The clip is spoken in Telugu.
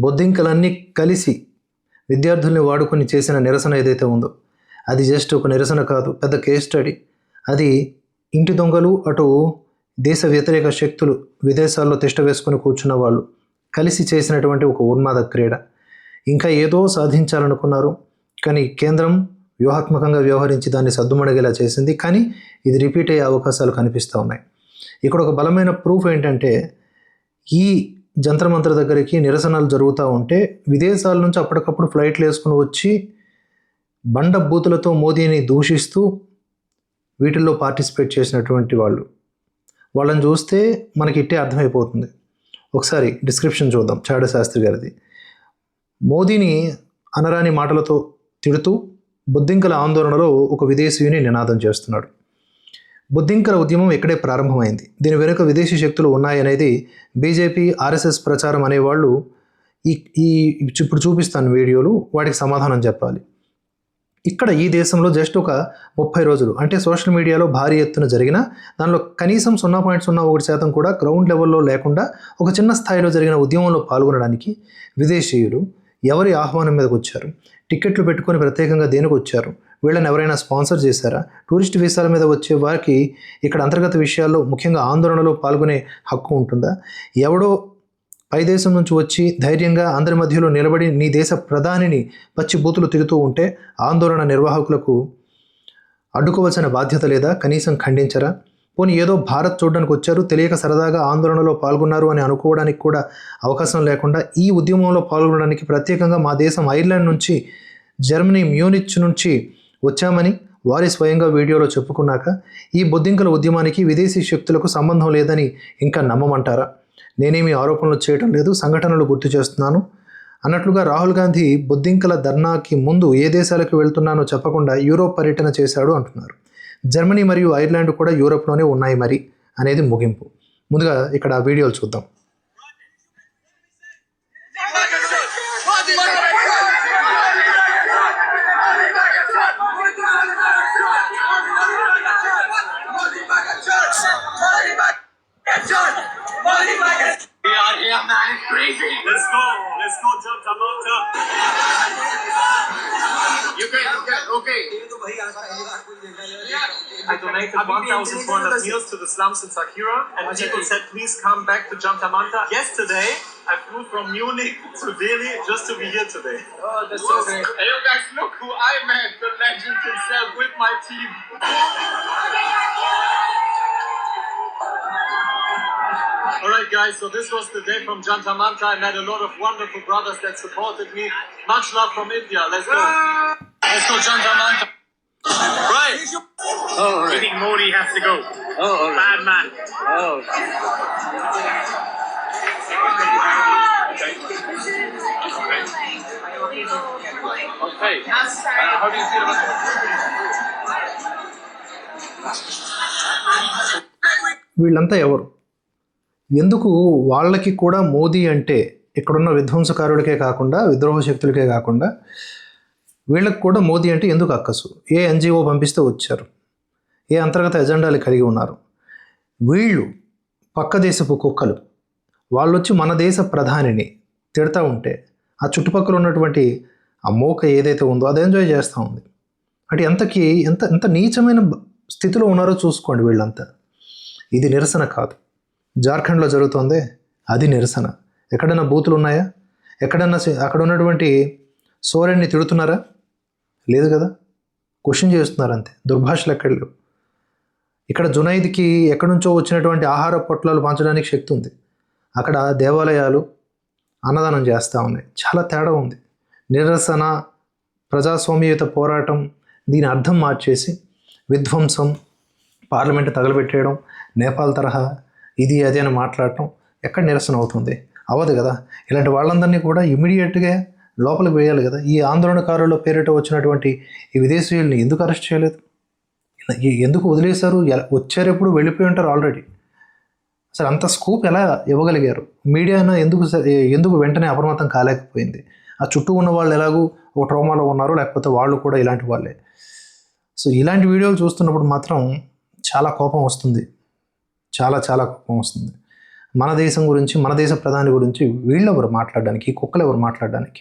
బొద్దింకలన్నీ కలిసి విద్యార్థుల్ని వాడుకొని చేసిన నిరసన ఏదైతే ఉందో అది జస్ట్ ఒక నిరసన కాదు, పెద్ద కేస్ స్టడీ. అది ఇంటి దొంగలు, అటు దేశ వ్యతిరేక శక్తులు, విదేశాల్లో తిష్ట వేసుకొని కూర్చున్న వాళ్ళు కలిసి చేసినటువంటి ఒక ఉన్మాద క్రీడ. ఇంకా ఏదో సాధించాలనుకున్నారు, కానీ కేంద్రం వ్యూహాత్మకంగా వ్యవహరించి దాన్ని సద్దుమణిగేలా చేసింది. కానీ ఇది రిపీట్ అయ్యే అవకాశాలు కనిపిస్తూ ఉన్నాయి. ఇక్కడ ఒక బలమైన ప్రూఫ్ ఏంటంటే, ఈ జంతర్ మంతర్ దగ్గరికి నిరసనలు జరుగుతూ ఉంటే విదేశాల నుంచి అప్పటికప్పుడు ఫ్లైట్లు వేసుకుని వచ్చి బండ బూతులతో మోదీని దూషిస్తూ వీటిల్లో పార్టిసిపేట్ చేసినటువంటి వాళ్ళని చూస్తే మనకి ఇట్టే అర్థమైపోతుంది. ఒకసారి డిస్క్రిప్షన్ చూద్దాం. చాడ శాస్త్రి గారిది. మోదీని అనరాని మాటలతో తిడుతూ బొద్దింకల ఆందోళనలో ఒక విదేశీయుని నినాదం చేస్తున్నాడు. బొద్దింకల ఉద్యమం ఇక్కడే ప్రారంభమైంది. దీని వెనుక విదేశీ శక్తులు ఉన్నాయనేది బీజేపీ, ఆర్ఎస్ఎస్ ప్రచారం అనేవాళ్ళు ఇప్పుడు చూపిస్తాను వీడియోలు, వాటికి సమాధానం చెప్పాలి. ఇక్కడ ఈ దేశంలో జస్ట్ ఒక 30 రోజులు అంటే సోషల్ మీడియాలో భారీ ఎత్తున జరిగిన దానిలో కనీసం 0.01% కూడా గ్రౌండ్ లెవెల్లో లేకుండా ఒక చిన్న స్థాయిలో జరిగిన ఉద్యమంలో పాల్గొనడానికి విదేశీయులు ఎవరి ఆహ్వానం మీదకి వచ్చారు? టికెట్లు పెట్టుకొని ప్రత్యేకంగా దేనికి వచ్చారు? వీళ్ళని ఎవరైనా స్పాన్సర్ చేశారా? టూరిస్ట్ వీసాల మీద వచ్చే వారికి ఇక్కడ అంతర్గత విషయాల్లో ముఖ్యంగా ఆందోళనలో పాల్గొనే హక్కు ఉంటుందా? ఎవడో పై దేశం నుంచి వచ్చి ధైర్యంగా అందరి మధ్యలో నిలబడి నీ దేశ ప్రధానిని పచ్చి బూతులు తిరుగుతూ ఉంటే ఆందోళన నిర్వాహకులకు అడ్డుకోవాల్సిన బాధ్యత లేదా? కనీసం ఖండించరా? పోనీ ఏదో భారత్ చూడడానికి వచ్చారు, తెలియక సరదాగా ఆందోళనలో పాల్గొన్నారు అని అనుకోవడానికి కూడా అవకాశం లేకుండా ఈ ఉద్యమంలో పాల్గొనడానికి ప్రత్యేకంగా మా దేశం ఐర్లాండ్ నుంచి, జర్మనీ మ్యూనిచ్ నుంచి వచ్చామని వారి స్వయంగా వీడియోలో చెప్పుకున్నాక ఈ బొద్దింకల ఉద్యమానికి విదేశీ శక్తులకు సంబంధం లేదని ఇంకా నమ్మమంటారా? నేనేమి ఆరోపణలు చేయటం లేదు, సంఘటనలు గుర్తు చేస్తున్నాను అన్నట్లుగా రాహుల్ గాంధీ బొద్దింకల ధర్నాకి ముందు ఏ దేశాలకు వెళ్తున్నానో చెప్పకుండా యూరోప్ పర్యటన చేశాడు అంటున్నారు. జర్మనీ మరియు ఐర్లాండ్ కూడా యూరోప్లోనే ఉన్నాయి మరి అనేది ముగింపు. ముందుగా ఇక్కడ వీడియోలు చూద్దాం. We are here, man. It's crazy. Let's go, Janta Manta. You can, okay. I donated 1,400 meals to the slums in Sakira, and people said, please come back to Janta Manta. Yesterday, I flew from Munich to Delhi just to be here today. Oh, that's so great. Hey, you guys, look who I met, the legend himself, with my team. Alright guys, so this was the day from Janta Manta. I met a lot of wonderful brothers that supported me. Much love from India. Let's go. Let's go Janta Manta. Right. Oh, right. I think Modi has to go. Oh, right. Bad man. Oh. Okay. How do you feel about it? వీళ్ళంతా ఎవరు? ఎందుకు వాళ్ళకి కూడా మోదీ అంటే ఇక్కడున్న విధ్వంసకారులకే కాకుండా, విద్రోహ శక్తులకే కాకుండా వీళ్ళకి కూడా మోదీ అంటే ఎందుకు అక్కసు? ఏ ఎన్జిఓ పంపిస్తే వచ్చారు? ఏ అంతర్గత ఎజెండాలు కలిగి ఉన్నారు? వీళ్ళు పక్క దేశపు కుక్కలు. వాళ్ళు వచ్చి మన దేశ ప్రధానిని తిడతా ఉంటే ఆ చుట్టుపక్కల ఉన్నటువంటి ఆ మోక ఏదైతే ఉందో అది ఎంజాయ్ చేస్తూ ఉంది. అంటే ఎంత నీచమైన స్థితిలో ఉన్నారో చూసుకోండి వీళ్ళంతా. ఇది నిరసన కాదు. జార్ఖండ్లో జరుగుతోంది అది నిరసన. ఎక్కడైనా బూతులు ఉన్నాయా? ఎక్కడన్నా అక్కడ ఉన్నటువంటి సోరెన్ని తిడుతున్నారా? లేదు కదా. క్వశ్చన్ చేస్తున్నారు అంతే. దుర్భాషలు ఎక్కడ లేవు. ఇక్కడ జునైద్కి ఎక్కడి నుంచో వచ్చినటువంటి ఆహార పొట్లాలు పంచడానికి శక్తి ఉంది. అక్కడ దేవాలయాలు అన్నదానం చేస్తూ ఉన్నాయి. చాలా తేడా ఉంది. నిరసన, ప్రజాస్వామ్యయుత పోరాటం, దీని అర్థం మార్చేసి విధ్వంసం, పార్లమెంట్ తగలబెట్టేయడం, నేపాల్ తరహా ఇది అది అని మాట్లాడటం ఎక్కడ నిరసన అవుతుంది? అవ్వదు కదా. ఇలాంటి వాళ్ళందరినీ కూడా ఇమీడియట్గా లోపలికి వేయాలి కదా. ఈ ఆందోళనకారుల పేరిట వచ్చినటువంటి ఈ విదేశీయుల్ని ఎందుకు అరెస్ట్ చేయలేదు? ఎందుకు వదిలేశారు? వచ్చారెప్పుడు వెళ్ళిపోయి ఉంటారు ఆల్రెడీ. అసలు అంత స్కోప్ ఎలా ఇవ్వగలిగారు? మీడియాను ఎందుకు వెంటనే అప్రమత్తం కాలేకపోయింది? ఆ చుట్టూ ఉన్న వాళ్ళు ఎలాగూ ఒక ట్రోమాలో ఉన్నారు, లేకపోతే వాళ్ళు కూడా ఇలాంటి వాళ్ళే. సో ఇలాంటి వీడియోలు చూస్తున్నప్పుడు మాత్రం చాలా కోపం వస్తుంది. చాలా కోపం వస్తుంది. మన దేశం గురించి, మన దేశ ప్రధాని గురించి వీళ్ళెవరు మాట్లాడడానికి, ఈ కుక్కలు ఎవరు మాట్లాడడానికి?